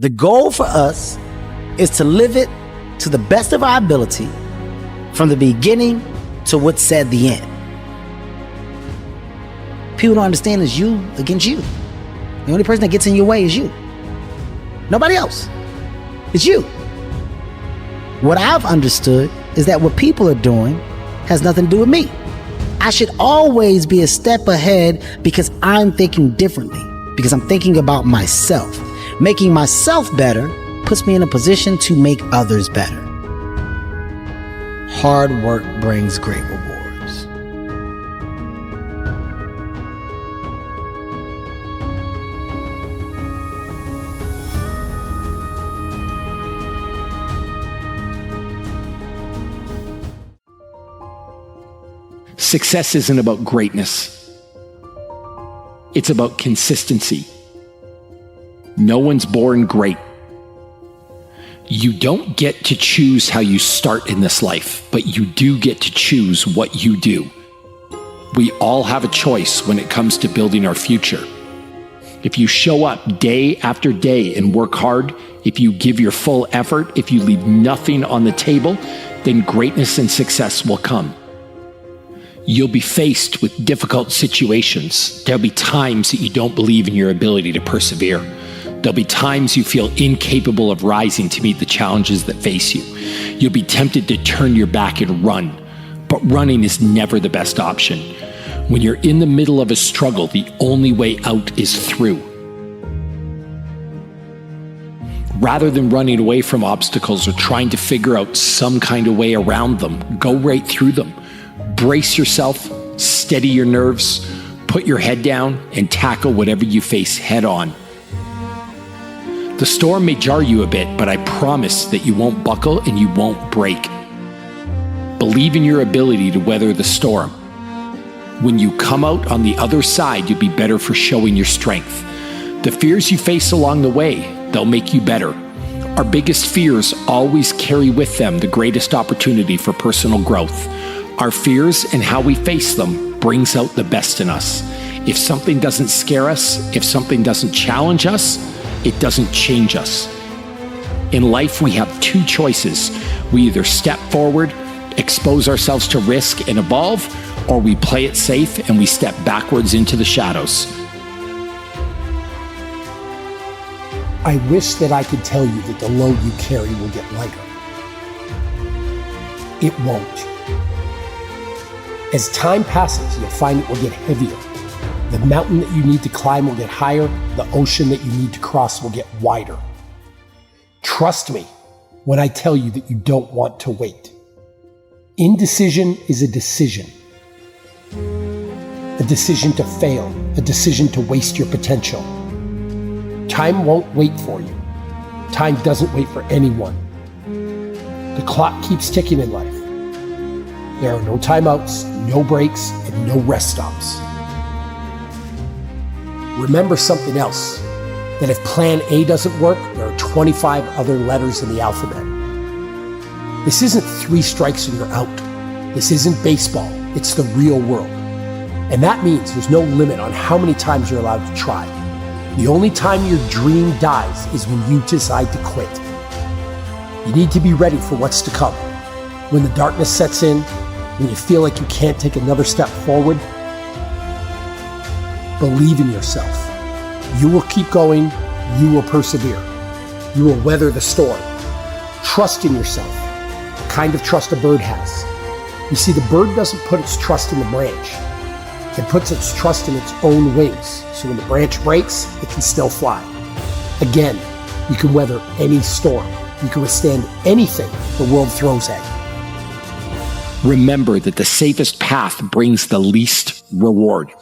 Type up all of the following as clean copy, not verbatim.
The goal for us is to live it to the best of our ability from the beginning to what's said the end. People don't understand it's you against you. The only person that gets in your way is you. Nobody else. It's you. What I've understood is that what people are doing has nothing to do with me. I should always be a step ahead because I'm thinking differently, because I'm thinking about myself. Making myself better puts me in a position to make others better. Hard work brings great rewards. Success isn't about greatness. It's about consistency. No one's born great. You don't get to choose how you start in this life, but you do get to choose what you do. We all have a choice when it comes to building our future. If you show up day after day and work hard, if you give your full effort, if you leave nothing on the table, then greatness and success will come. You'll be faced with difficult situations. There'll be times that you don't believe in your ability to persevere. There'll be times you feel incapable of rising to meet the challenges that face you. You'll be tempted to turn your back and run, but running is never the best option. When you're in the middle of a struggle, the only way out is through. Rather than running away from obstacles or trying to figure out some kind of way around them, go right through them. Brace yourself, steady your nerves, put your head down, and tackle whatever you face head on. The storm may jar you a bit, but I promise that you won't buckle and you won't break. Believe in your ability to weather the storm. When you come out on the other side, you'll be better for showing your strength. The fears you face along the way, they'll make you better. Our biggest fears always carry with them the greatest opportunity for personal growth. Our fears and how we face them brings out the best in us. If something doesn't scare us, if something doesn't challenge us, it doesn't change us. In life, we have two choices. We either step forward, expose ourselves to risk and evolve, or we play it safe and we step backwards into the shadows. I wish that I could tell you that the load you carry will get lighter. It won't. As time passes, you'll find it will get heavier. The mountain that you need to climb will get higher. The ocean that you need to cross will get wider. Trust me when I tell you that you don't want to wait. Indecision is a decision. A decision to fail, a decision to waste your potential. Time won't wait for you. Time doesn't wait for anyone. The clock keeps ticking in life. There are no timeouts, no breaks, and no rest stops. Remember something else, that if plan A doesn't work, there are 25 other letters in the alphabet. This isn't 3 strikes and you're out. This isn't baseball, it's the real world. And that means there's no limit on how many times you're allowed to try. The only time your dream dies is when you decide to quit. You need to be ready for what's to come. When the darkness sets in, when you feel like you can't take another step forward, believe in yourself. You will keep going. You will persevere. You will weather the storm. Trust in yourself, the kind of trust a bird has. You see, the bird doesn't put its trust in the branch. It puts its trust in its own wings. So when the branch breaks, it can still fly. Again, you can weather any storm. You can withstand anything the world throws at you. Remember that the safest path brings the least reward.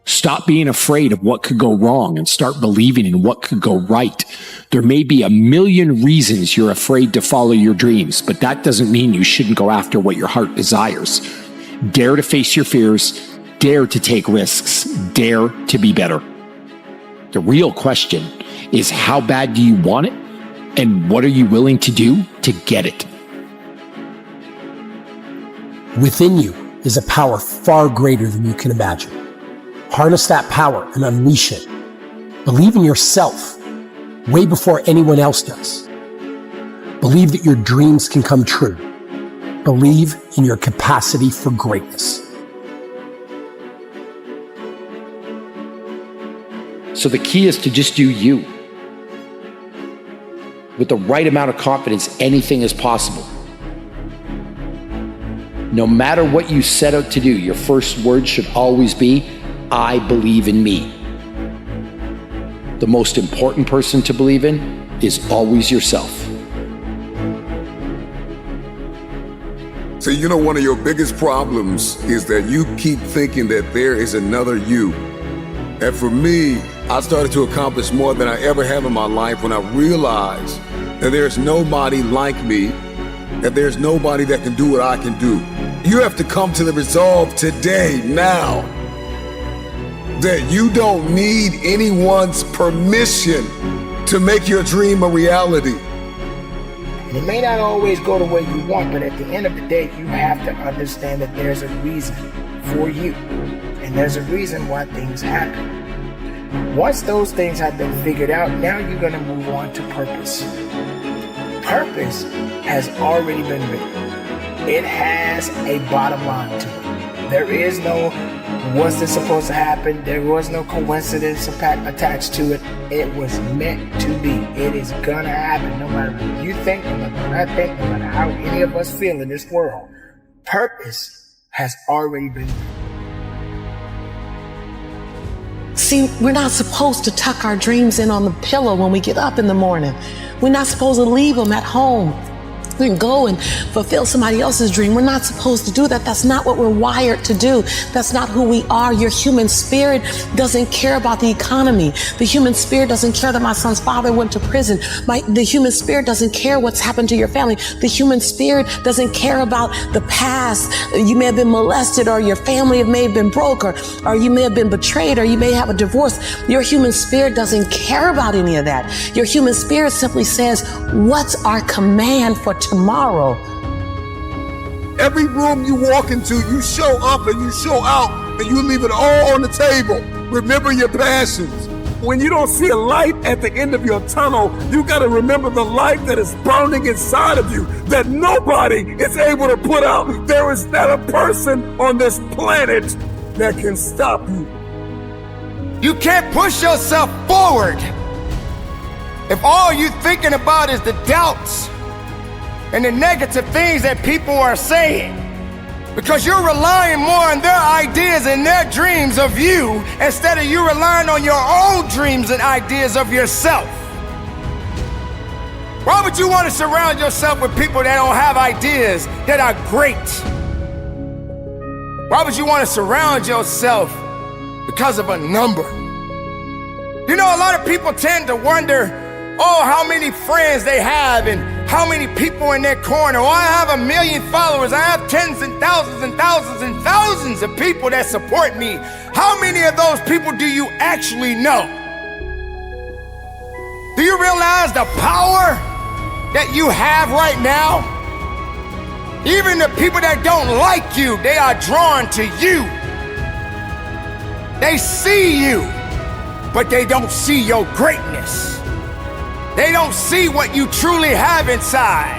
Stop being afraid of what could go wrong and start believing in what could go right. There may be a million reasons you're afraid to follow your dreams, but that doesn't mean you shouldn't go after what your heart desires. Dare to face your fears. Dare to take risks. Dare to be better. The real question is, how bad do you want it? And what are you willing to do to get it? Within you is a power far greater than you can imagine. Harness that power and unleash it. Believe in yourself. way before anyone else does. Believe that your dreams can come true. Believe in your capacity for greatness. So the key is to just do you. With the right amount of confidence, anything is possible. No matter what you set out to do, your first word should always be, I believe in me. The most important person to believe in is always yourself. So you know, one of your biggest problems is that you keep thinking that there is another you. And for me, I started to accomplish more than I ever have in my life when I realized that there's nobody like me, that there's nobody that can do what I can do. You have to come to the resolve today, now, that you don't need anyone's permission to make your dream a reality. And it may not always go the way you want, but at the end of the day, you have to understand that there's a reason for you. And there's a reason why things happen. Once those things have been figured out, now you're going to move on to purpose. Purpose has already been written. It has a bottom line to it. There is no, was this supposed to happen? There was no coincidence attached to it. It was meant to be. It is gonna happen no matter what you think, no matter what I think, no matter how any of us feel in this world. Purpose has already been written. See, we're not supposed to tuck our dreams in on the pillow when we get up in the morning. We're not supposed to leave them at home and go and fulfill somebody else's dream. We're not supposed to do that. That's not what we're wired to do. That's not who we are. Your human spirit doesn't care about the economy. The human spirit doesn't care that my son's father went to prison. The human spirit doesn't care what's happened to your family. The human spirit doesn't care about the past. You may have been molested, or your family may have been broke, or you may have been betrayed, or you may have a divorce. Your human spirit doesn't care about any of that. Your human spirit simply says, what's our command for tomorrow? Every room you walk into, you show up and you show out, and you leave it all on the table. Remember your passions. When you don't see a light at the end of your tunnel, you got to remember the light that is burning inside of you, that nobody is able to put out. There is not a person on this planet that can stop you. You can't push yourself forward if all you're thinking about is the doubts and the negative things that people are saying, because you're relying more on their ideas and their dreams of you instead of you relying on your own dreams and ideas of yourself. Why would you want to surround yourself with people that don't have ideas that are great? Why would you want to surround yourself because of a number? You know, a lot of people tend to wonder, oh, how many friends they have and how many people in their corner. Oh, I have 1 million followers. I have tens and thousands and thousands and thousands of people that support me. How many of those people do you actually know? Do you realize the power that you have right now? Even the people that don't like you, they are drawn to you. They see you, but they don't see your greatness. They don't see what you truly have inside.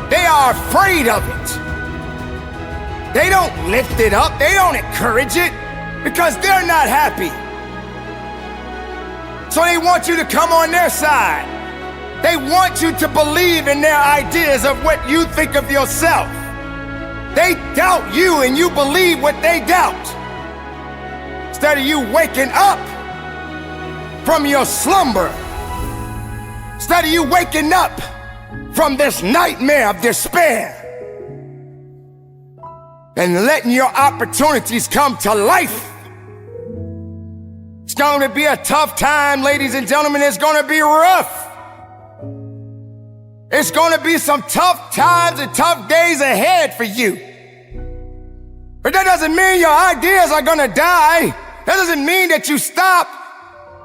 They are afraid of it. They don't lift it up. They don't encourage it because they're not happy. So they want you to come on their side. They want you to believe in their ideas of what you think of yourself. They doubt you and you believe what they doubt. Instead of you waking up from your slumber, instead of you waking up from this nightmare of despair and letting your opportunities come to life. It's going to be a tough time, ladies and gentlemen. It's going to be rough. It's going to be some tough times and tough days ahead for you. But that doesn't mean your ideas are going to die. That doesn't mean that you stop.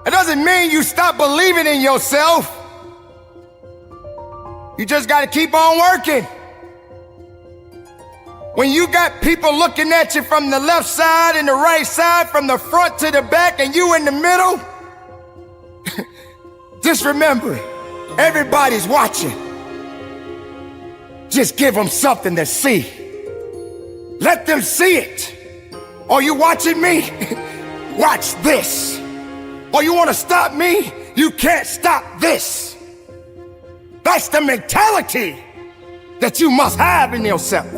It doesn't mean you stop believing in yourself. You just got to keep on working. When you got people looking at you from the left side and the right side, from the front to the back, and you in the middle, Just remember, everybody's watching. Just give them something to see. Let them see it. Are you watching me? Watch this. Or you want to stop me? You can't stop this. That's the mentality that you must have in yourself.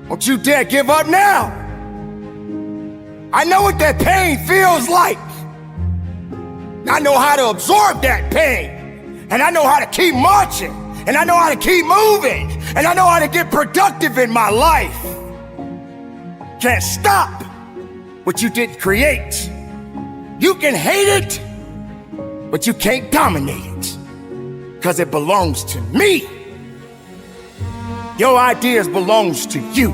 Don't you dare give up now. I know what that pain feels like. I know how to absorb that pain. And I know how to keep marching. And I know how to keep moving. And I know how to get productive in my life. Can't stop what you didn't create. You can hate it, but you can't dominate it. Because it belongs to me. Your ideas belongs to you.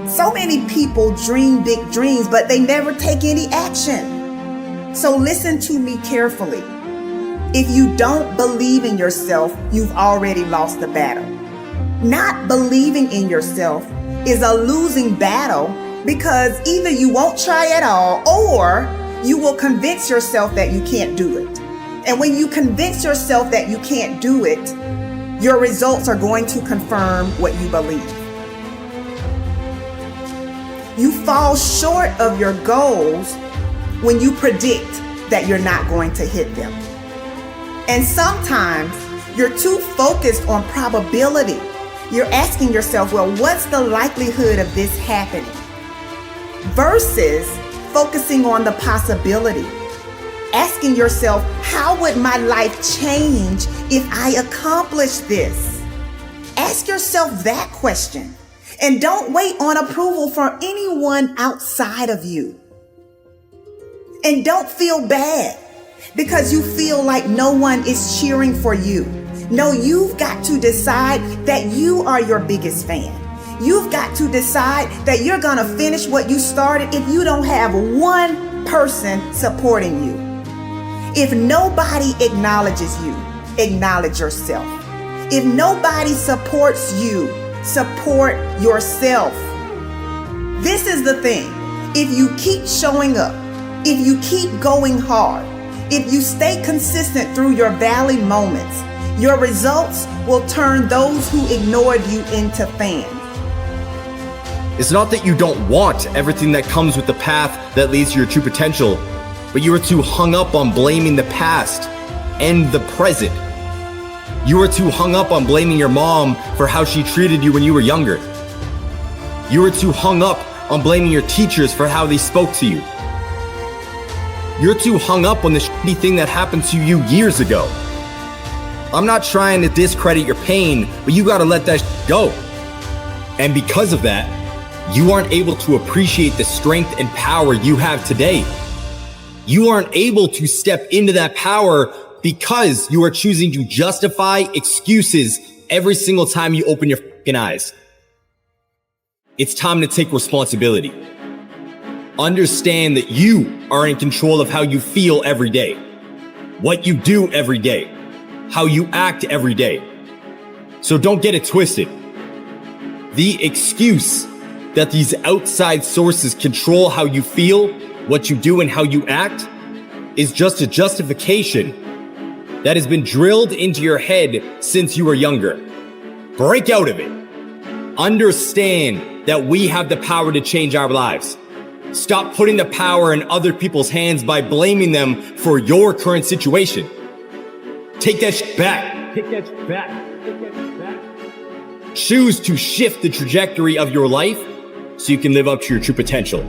So many people dream big dreams, but they never take any action. So listen to me carefully. If you don't believe in yourself, you've already lost the battle. Not believing in yourself is a losing battle because either you won't try at all or you will convince yourself that you can't do it. And when you convince yourself that you can't do it, your results are going to confirm what you believe. You fall short of your goals when you predict that you're not going to hit them. And sometimes you're too focused on probability. You're asking yourself, well, what's the likelihood of this happening? Versus focusing on the possibility. Asking yourself, how would my life change if I accomplish this? Ask yourself that question. And don't wait on approval from anyone outside of you. And don't feel bad because you feel like no one is cheering for you. No, you've got to decide that you are your biggest fan. You've got to decide that you're going to finish what you started if you don't have one person supporting you. If nobody acknowledges you, acknowledge yourself. If nobody supports you, support yourself. This is the thing. If you keep showing up, if you keep going hard, if you stay consistent through your valley moments, your results will turn those who ignored you into fans. It's not that you don't want everything that comes with the path that leads to your true potential, but you are too hung up on blaming the past and the present. You are too hung up on blaming your mom for how she treated you when you were younger. You are too hung up on blaming your teachers for how they spoke to you. You're too hung up on the shitty thing that happened to you years ago. I'm not trying to discredit your pain, but you gotta let that go. And because of that, you aren't able to appreciate the strength and power you have today. You aren't able to step into that power because you are choosing to justify excuses every single time you open your fucking eyes. It's time to take responsibility. Understand that you are in control of how you feel every day, what you do every day, how you act every day. So don't get it twisted. The excuse that these outside sources control how you feel, what you do, and how you act is just a justification that has been drilled into your head since you were younger. Break out of it. Understand that we have the power to change our lives. Stop putting the power in other people's hands by blaming them for your current situation. Take that shit back. Take that shit back. Take that shit back. Choose to shift the trajectory of your life so you can live up to your true potential.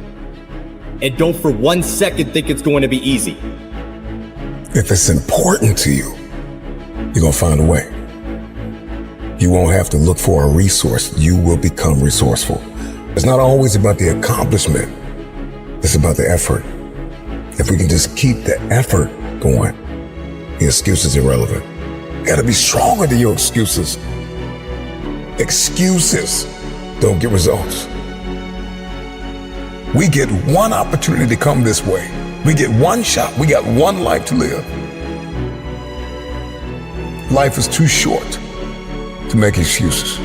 And don't for 1 second think it's going to be easy. If it's important to you, you're going to find a way. You won't have to look for a resource. You will become resourceful. It's not always about the accomplishment. It's about the effort. If we can just keep the effort going, the excuse is irrelevant. You got to be stronger than your excuses. Excuses don't get results. We get one opportunity to come this way. We get one shot. We got one life to live. Life is too short to make excuses.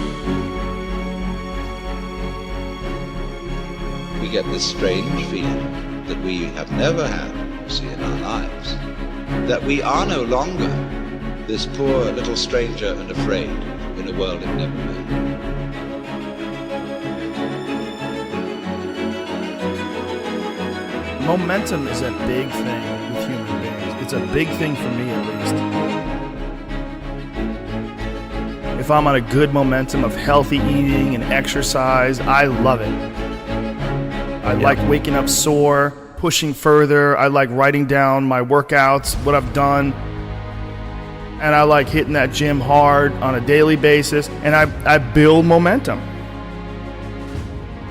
We get this strange feeling that we have never had, see, in our lives. that we are no longer this poor little stranger and afraid in a world it never made. Momentum is a big thing with human beings. It's a big thing for me, at least. If I'm on a good momentum of healthy eating and exercise, I love it. I like waking up sore, pushing further. I like writing down my workouts, what I've done. And I like hitting that gym hard on a daily basis. And I build momentum.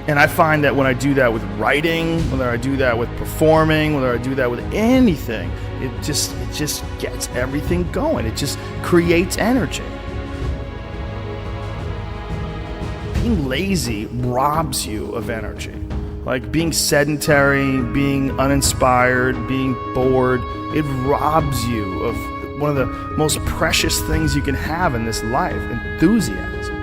And I find that when I do that with writing, whether I do that with performing, whether I do that with anything, it just gets everything going. It just creates energy. Being lazy robs you of energy. Like being sedentary, being uninspired, being bored, it robs you of one of the most precious things you can have in this life, enthusiasm.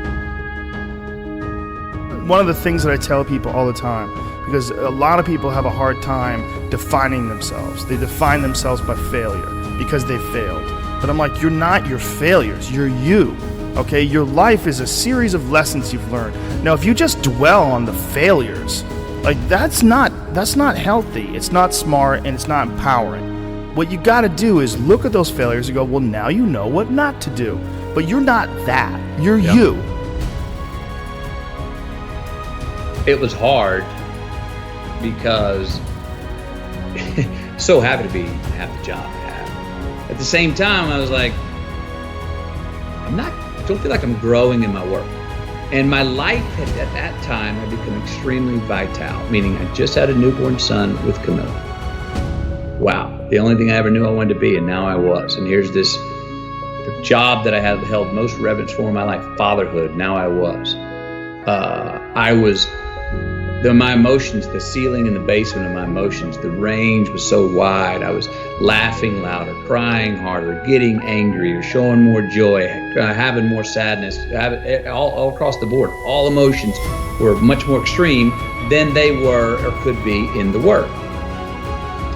One of the things that I tell people all the time, because a lot of people have a hard time defining themselves. They define themselves by failure because they failed. But I'm like, you're not your failures, you're you. Okay, your life is a series of lessons you've learned. Now, if you just dwell on the failures, like that's not healthy. It's not smart and it's not empowering. What you got to do is look at those failures and go, well, now you know what not to do. But you're not that. You're you. It was hard because so happy to have the job I have. At the same time, I was like, don't feel like I'm growing in my work. And my life at that time had become extremely vital, meaning I just had a newborn son with Camilla. Wow, the only thing I ever knew I wanted to be, and now I was. And here's the job that I had held most reverence for in my life, fatherhood. Now I was. My emotions, the ceiling and the basement of my emotions, the range was so wide. I was laughing louder, crying harder, getting angrier, showing more joy, having more sadness, all across the board. All emotions were much more extreme than they were or could be in the work.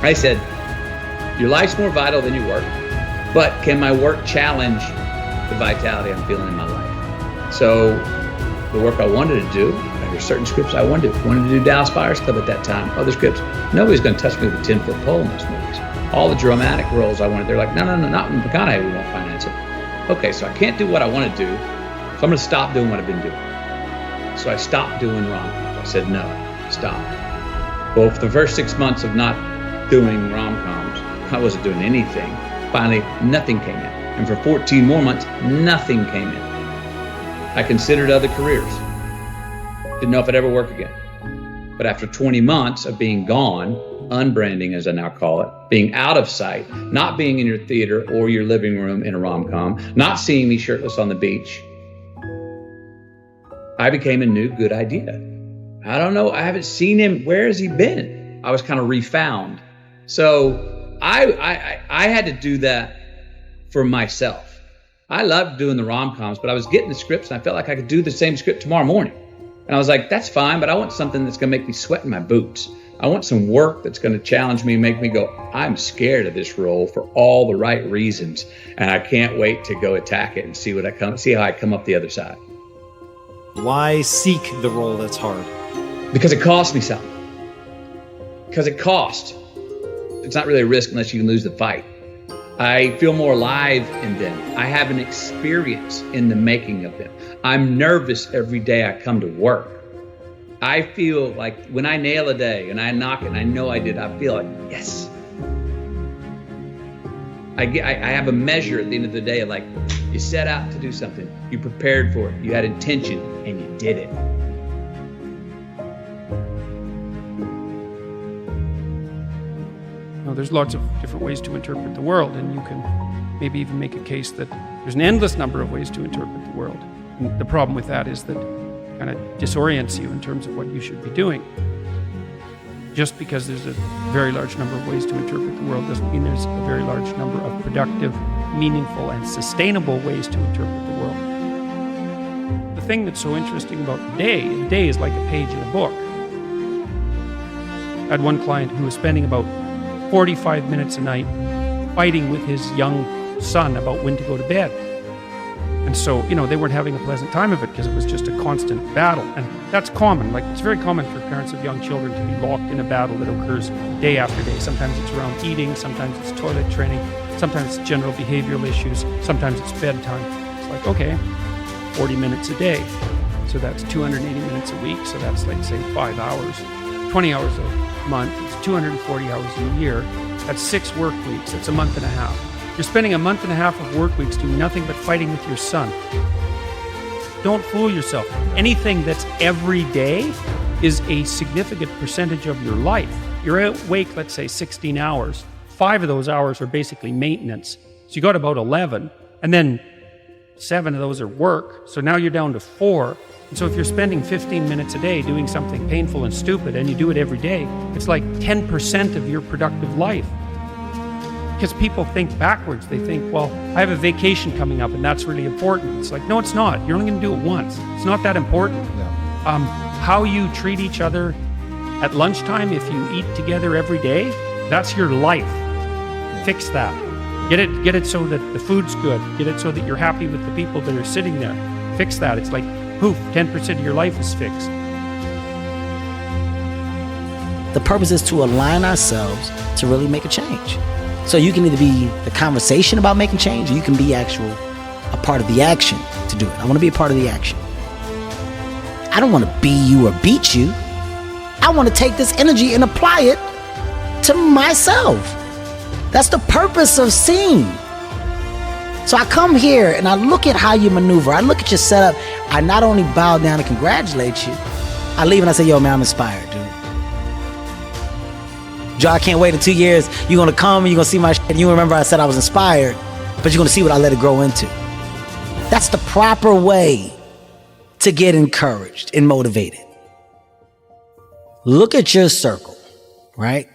I said, your life's more vital than your work, but can my work challenge the vitality I'm feeling in my life? So the work I wanted to do, there's certain scripts I wanted to do Dallas Buyers Club at that time. Other scripts, nobody's going to touch me with a 10-foot pole in those movies. All the dramatic roles I wanted, they're like, no, not in McConaughey, we won't finance it. Okay, so I can't do what I want to do, so I'm going to stop doing what I've been doing. So I stopped doing rom-coms. I said, no, stop. Well, for the first 6 months of not doing rom-coms, I wasn't doing anything. Finally, nothing came in. And for 14 more months, nothing came in. I considered other careers. Didn't know if I'd ever work again. But after 20 months of being gone, unbranding as I now call it, being out of sight, not being in your theater or your living room in a rom-com, not seeing me shirtless on the beach, I became a new good idea. I don't know, I haven't seen him. Where has he been? I was kind of refound. So I had to do that for myself. I loved doing the rom-coms, but I was getting the scripts and I felt like I could do the same script tomorrow morning. And I was like, that's fine, but I want something that's going to make me sweat in my boots. I want some work that's going to challenge me and make me go, I'm scared of this role for all the right reasons. And I can't wait to go attack it and see how I come up the other side. Why seek the role that's hard? Because it costs me something. Because it costs. It's not really a risk unless you can lose the fight. I feel more alive in them. I have an experience in the making of them. I'm nervous every day I come to work. I feel like when I nail a day and I knock it and I know I did, I feel like, yes. I have a measure at the end of the day of like, you set out to do something, you prepared for it, you had intention, and you did it. There's lots of different ways to interpret the world, and you can maybe even make a case that there's an endless number of ways to interpret the world. And the problem with that is that it kind of disorients you in terms of what you should be doing. Just because there's a very large number of ways to interpret the world doesn't mean there's a very large number of productive, meaningful, and sustainable ways to interpret the world. The thing that's so interesting about the day is like a page in a book. I had one client who was spending about 45 minutes a night fighting with his young son about when to go to bed. And so, they weren't having a pleasant time of it because it was just a constant battle. And that's common. Like, it's very common for parents of young children to be locked in a battle that occurs day after day. Sometimes it's around eating, sometimes it's toilet training, sometimes it's general behavioral issues, sometimes it's bedtime. It's like, okay, 40 minutes a day. So that's 280 minutes a week. So that's like, say, 5 hours, 20 hours a month. It's 240 hours a year. That's 6 work weeks. That's a month and a half. You're spending a month and a half of work weeks doing nothing but fighting with your son. Don't fool yourself. Anything that's every day is a significant percentage of your life. You're awake, let's say, 16 hours. 5 of those hours are basically maintenance. So you got about 11, and then 7 of those are work. So now you're down to 4. And so if you're spending 15 minutes a day doing something painful and stupid, and you do it every day, it's like 10% of your productive life. Because people think backwards. They think, well, I have a vacation coming up and that's really important. It's like, no, it's not. You're only going to do it once. It's not that important. How you treat each other at lunchtime, if you eat together every day, that's your life. Fix that. Get it so that the food's good. Get it so that you're happy with the people that are sitting there. Fix that. It's like, poof, 10% of your life is fixed. The purpose is to align ourselves to really make a change. So you can either be the conversation about making change, or you can be a part of the action to do it. I want to be a part of the action. I don't want to be you or beat you. I want to take this energy and apply it to myself. That's the purpose of seeing. So I come here and I look at how you maneuver. I look at your setup. I not only bow down and congratulate you, I leave and I say, yo, man, I'm inspired, dude. Joe, I can't wait in 2 years. You're going to come and you're going to see my shit. And you remember I said I was inspired, but you're going to see what I let it grow into. That's the proper way to get encouraged and motivated. Look at your circle, right?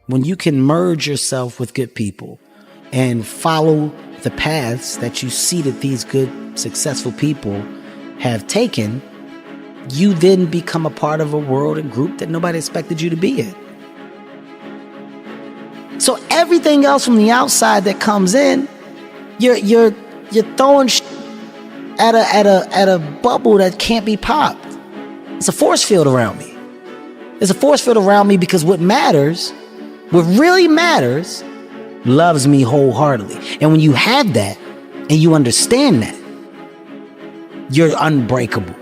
When you can merge yourself with good people and follow the paths that you see that these good, successful people have taken, you then become a part of a world and group that nobody expected you to be in. So everything else from the outside that comes in, you're throwing at a bubble that can't be popped. It's a force field around me. It's a force field around me because what really matters, loves me wholeheartedly. And when you have that and you understand that, you're unbreakable.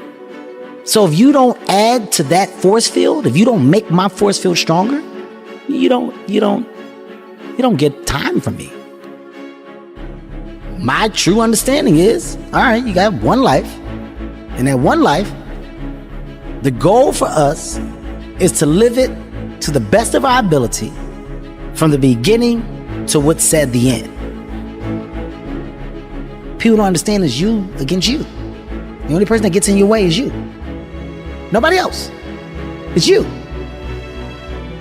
So if you don't add to that force field, if you don't make my force field stronger, you don't get time from me. My true understanding is, all right, you got one life. And that one life, the goal for us is to live it to the best of our ability from the beginning to what's said the end. People don't understand it's you against you. The only person that gets in your way is you. Nobody else. It's you.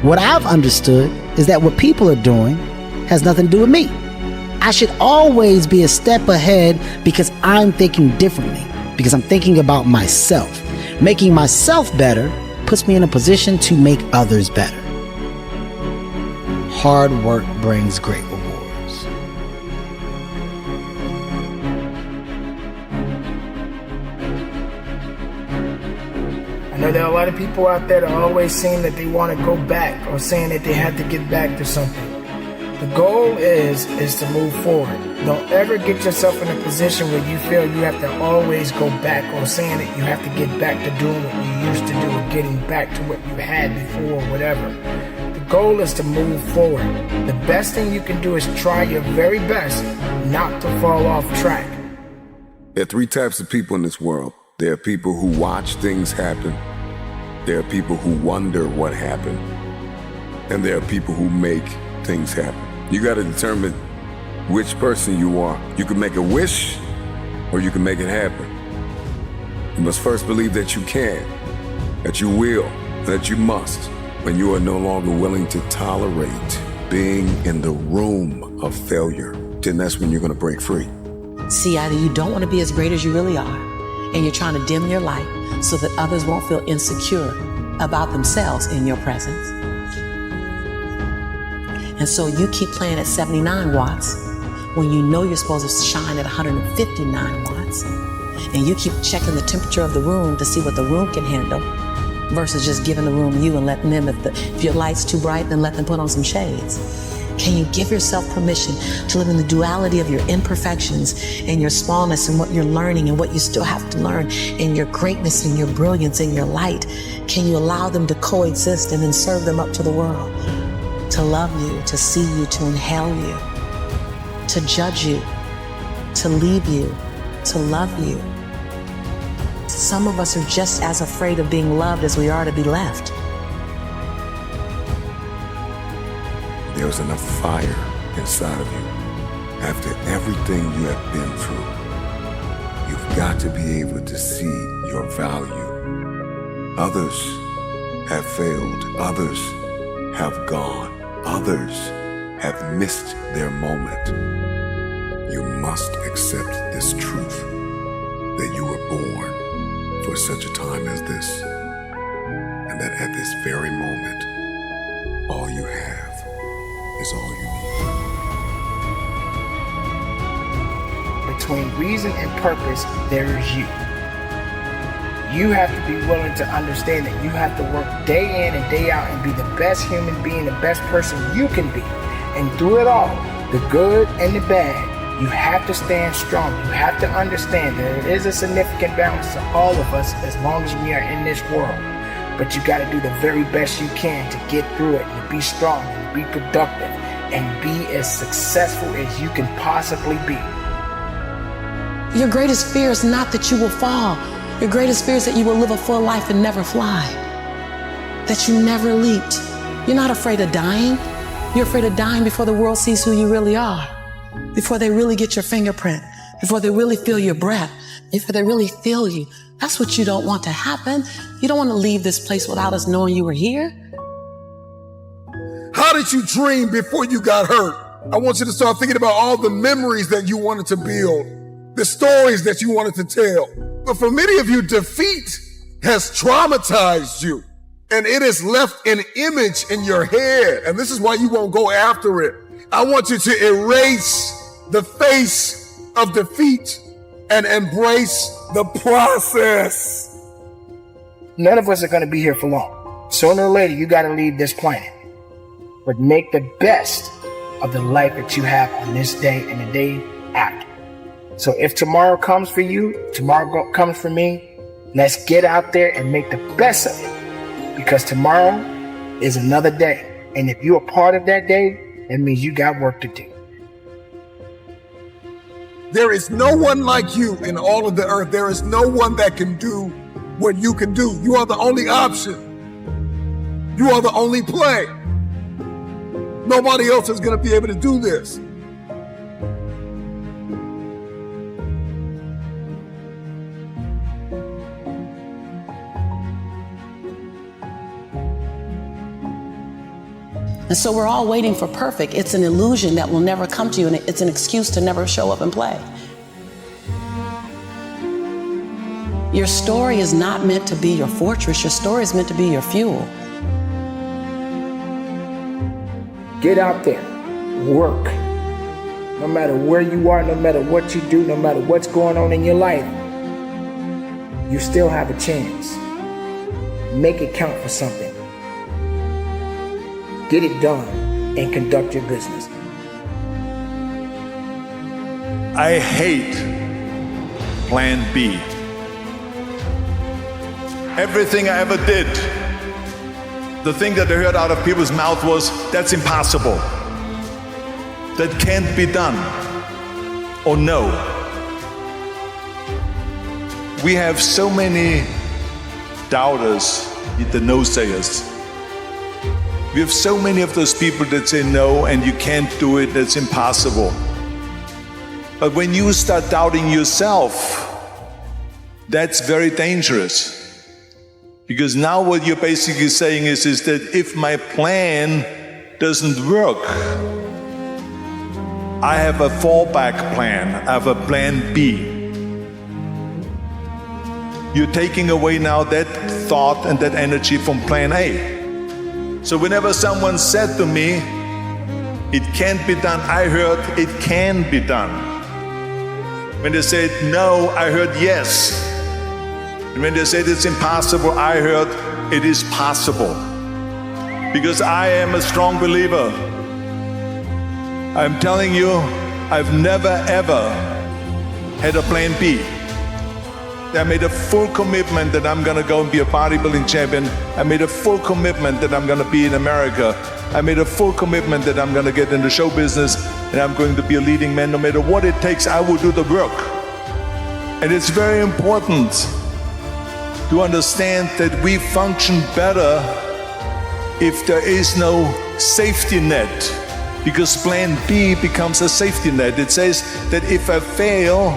What I've understood is that what people are doing has nothing to do with me. I should always be a step ahead because I'm thinking differently, because I'm thinking about myself. Making myself better puts me in a position to make others better. Hard work brings great rewards. I know there are a lot of people out there that are always saying that they want to go back or saying that they have to get back to something. The goal is to move forward. Don't ever get yourself in a position where you feel you have to always go back or saying that you have to get back to doing what you used to do or getting back to what you had before or whatever. The goal is to move forward. The best thing you can do is try your very best not to fall off track. There are 3 types of people in this world. There are people who watch things happen. There are people who wonder what happened. And there are people who make things happen. You got to determine which person you are. You can make a wish or you can make it happen. You must first believe that you can, that you will, that you must, when you are no longer willing to tolerate being in the room of failure. Then that's when you're going to break free. See, either you don't want to be as great as you really are, and you're trying to dim your light so that others won't feel insecure about themselves in your presence. And so you keep playing at 79 watts when you know you're supposed to shine at 159 watts. And you keep checking the temperature of the room to see what the room can handle versus just giving the room you and letting them, if your light's too bright, then let them put on some shades. Can you give yourself permission to live in the duality of your imperfections and your smallness and what you're learning and what you still have to learn and your greatness and your brilliance and your light? Can you allow them to coexist and then serve them up to the world? To love you, to see you, to inhale you, to judge you, to leave you, to love you. Some of us are just as afraid of being loved as we are to be left. There's enough fire inside of you. After everything you have been through, you've got to be able to see your value. Others have failed. Others have gone. Others have missed their moment. You must accept this truth that you were born for such a time as this, and that at this very moment, all you have is all you need. Between reason and purpose, there is you. You have to be willing to understand that you have to work day in and day out and be the best human being, the best person you can be. And through it all, the good and the bad, you have to stand strong. You have to understand that there is a significant balance to all of us as long as we are in this world. But you got to do the very best you can to get through it and to be strong and to be productive and be as successful as you can possibly be. Your greatest fear is not that you will fall. Your greatest fear is that you will live a full life and never fly. That you never leaped. You're not afraid of dying. You're afraid of dying before the world sees who you really are. Before they really get your fingerprint. Before they really feel your breath. Before they really feel you. That's what you don't want to happen. You don't want to leave this place without us knowing you were here. How did you dream before you got hurt? I want you to start thinking about all the memories that you wanted to build, the stories that you wanted to tell. But for many of you, defeat has traumatized you, and it has left an image in your head, and this is why you won't go after it. I want you to erase the face of defeat and embrace the process. None of us are going to be here for long. Sooner or later, you got to leave this planet. But make the best of the life that you have on this day and the day after. So if tomorrow comes for you, tomorrow comes for me, let's get out there and make the best of it. Because tomorrow is another day. And if you're a part of that day, that means you got work to do. There is no one like you in all of the earth. There is no one that can do what you can do. You are the only option. You are the only play. Nobody else is going to be able to do this. And so we're all waiting for perfect. It's an illusion that will never come to you, and it's an excuse to never show up and play. Your story is not meant to be your fortress. Your story is meant to be your fuel. Get out there, work. No matter where you are, no matter what you do, no matter what's going on in your life, you still have a chance. Make it count for something. Get it done and conduct your business. I hate Plan B. Everything I ever did, the thing that I heard out of people's mouth was, that's impossible. That can't be done. Or no. We have so many doubters, the no-sayers. We have so many of those people that say no and you can't do it, that's impossible. But when you start doubting yourself, that's very dangerous. Because now what you're basically saying is that if my plan doesn't work, I have a fallback plan, I have a plan B. You're taking away now that thought and that energy from plan A. So whenever someone said to me, it can't be done, I heard it can be done. When they said no, I heard yes. And when they said it's impossible, I heard it is possible. Because I am a strong believer. I'm telling you, I've never ever had a plan B. I made a full commitment that I'm gonna go and be a bodybuilding champion. I made a full commitment that I'm gonna be in America. I made a full commitment that I'm gonna get into show business and I'm going to be a leading man. No matter what it takes, I will do the work. And it's very important to understand that we function better if there is no safety net, because plan B becomes a safety net. It says that if I fail,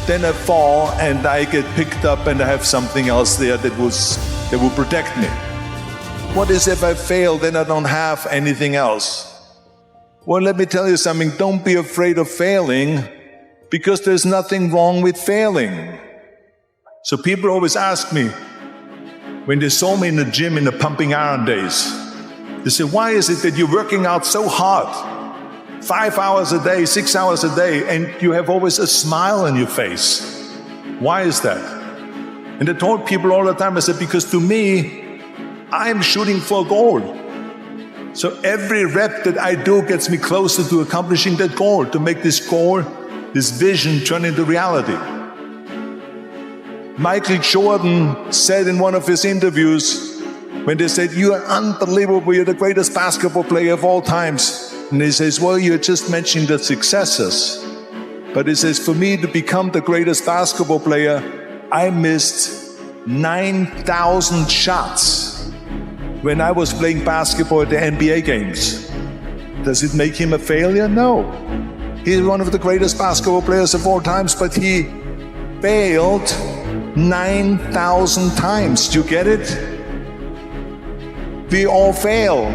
then I fall and I get picked up and I have something else there that will protect me. What is if I fail, then I don't have anything else? Well, let me tell you something. Don't be afraid of failing, because there's nothing wrong with failing. So people always ask me, when they saw me in the gym in the pumping iron days, they say, why is it that you're working out so hard? 5 hours a day, 6 hours a day, and you have always a smile on your face. Why is that? And I told people all the time, I said, because to me, I'm shooting for a goal. So every rep that I do gets me closer to accomplishing that goal, to make this goal, this vision turn into reality. Michael Jordan said in one of his interviews, when they said, you are unbelievable, you're the greatest basketball player of all times. And he says, well, you're just mentioning the successes. But he says, for me to become the greatest basketball player, I missed 9,000 shots when I was playing basketball at the NBA games. Does it make him a failure? No. He's one of the greatest basketball players of all times, but he failed 9,000 times. Do you get it? We all fail.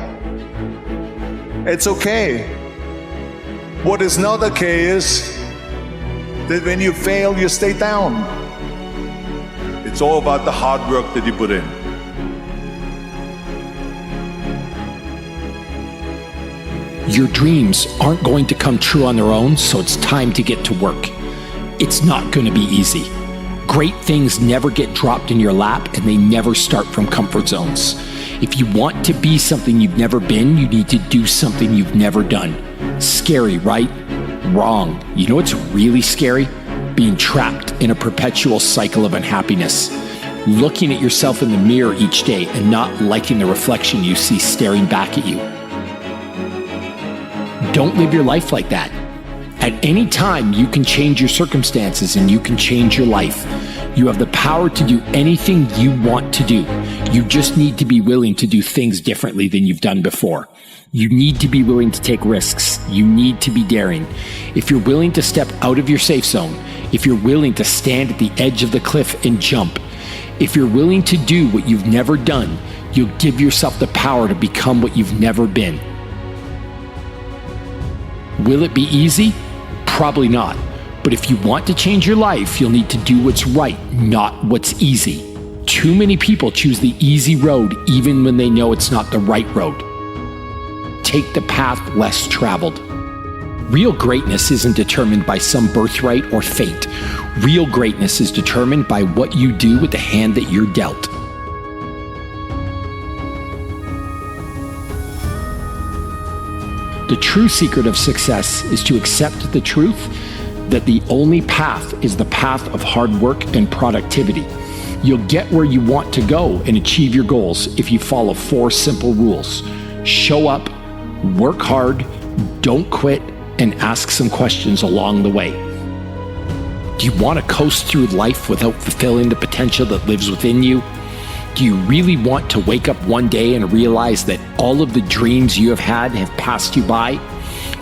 It's okay. What is not okay is that when you fail, you stay down. It's all about the hard work that you put in. Your dreams aren't going to come true on their own, so it's time to get to work. It's not going to be easy. Great things never get dropped in your lap, and they never start from comfort zones. If you want to be something you've never been, you need to do something you've never done. Scary, right? Wrong. You know what's really scary? Being trapped in a perpetual cycle of unhappiness. Looking at yourself in the mirror each day and not liking the reflection you see staring back at you. Don't live your life like that. At any time, you can change your circumstances and you can change your life. You have the power to do anything you want to do. You just need to be willing to do things differently than you've done before. You need to be willing to take risks. You need to be daring. If you're willing to step out of your safe zone, if you're willing to stand at the edge of the cliff and jump, if you're willing to do what you've never done, you'll give yourself the power to become what you've never been. Will it be easy? Probably not. But if you want to change your life, you'll need to do what's right, not what's easy. Too many people choose the easy road even when they know it's not the right road. Take the path less traveled. Real greatness isn't determined by some birthright or fate. Real greatness is determined by what you do with the hand that you're dealt. The true secret of success is to accept the truth that the only path is the path of hard work and productivity. You'll get where you want to go and achieve your goals if you follow 4 simple rules. Show up, work hard, don't quit, and ask some questions along the way. Do you want to coast through life without fulfilling the potential that lives within you? Do you really want to wake up one day and realize that all of the dreams you have had have passed you by?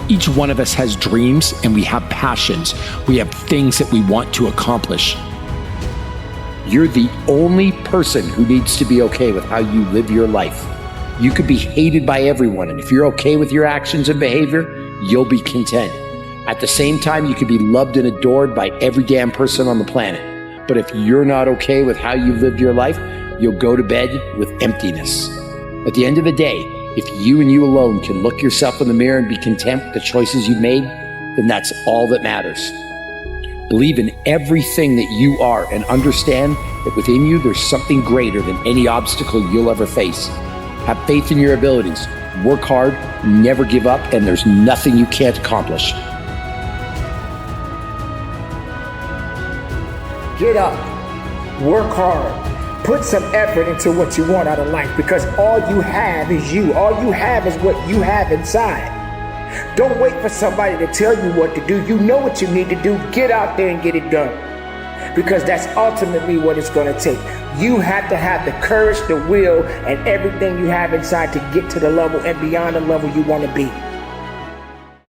Each one of us has dreams and we have passions. We have things that we want to accomplish. You're the only person who needs to be okay with how you live your life. You could be hated by everyone, and if you're okay with your actions and behavior, you'll be content. At the same time, you could be loved and adored by every damn person on the planet. But if you're not okay with how you've lived your life, you'll go to bed with emptiness. At the end of the day, If you and you alone can look yourself in the mirror and be content with the choices you've made, then that's all that matters. Believe in everything that you are and understand that within you there's something greater than any obstacle you'll ever face. Have faith in your abilities. Work hard, never give up, and there's nothing you can't accomplish. Get up, work hard, put some effort into what you want out of life, because all you have is you. All you have is what you have inside. Don't wait for somebody to tell you what to do. You know what you need to do. Get out there and get it done, because that's ultimately what it's going to take. You have to have the courage, the will, and everything you have inside to get to the level and beyond the level you want to be.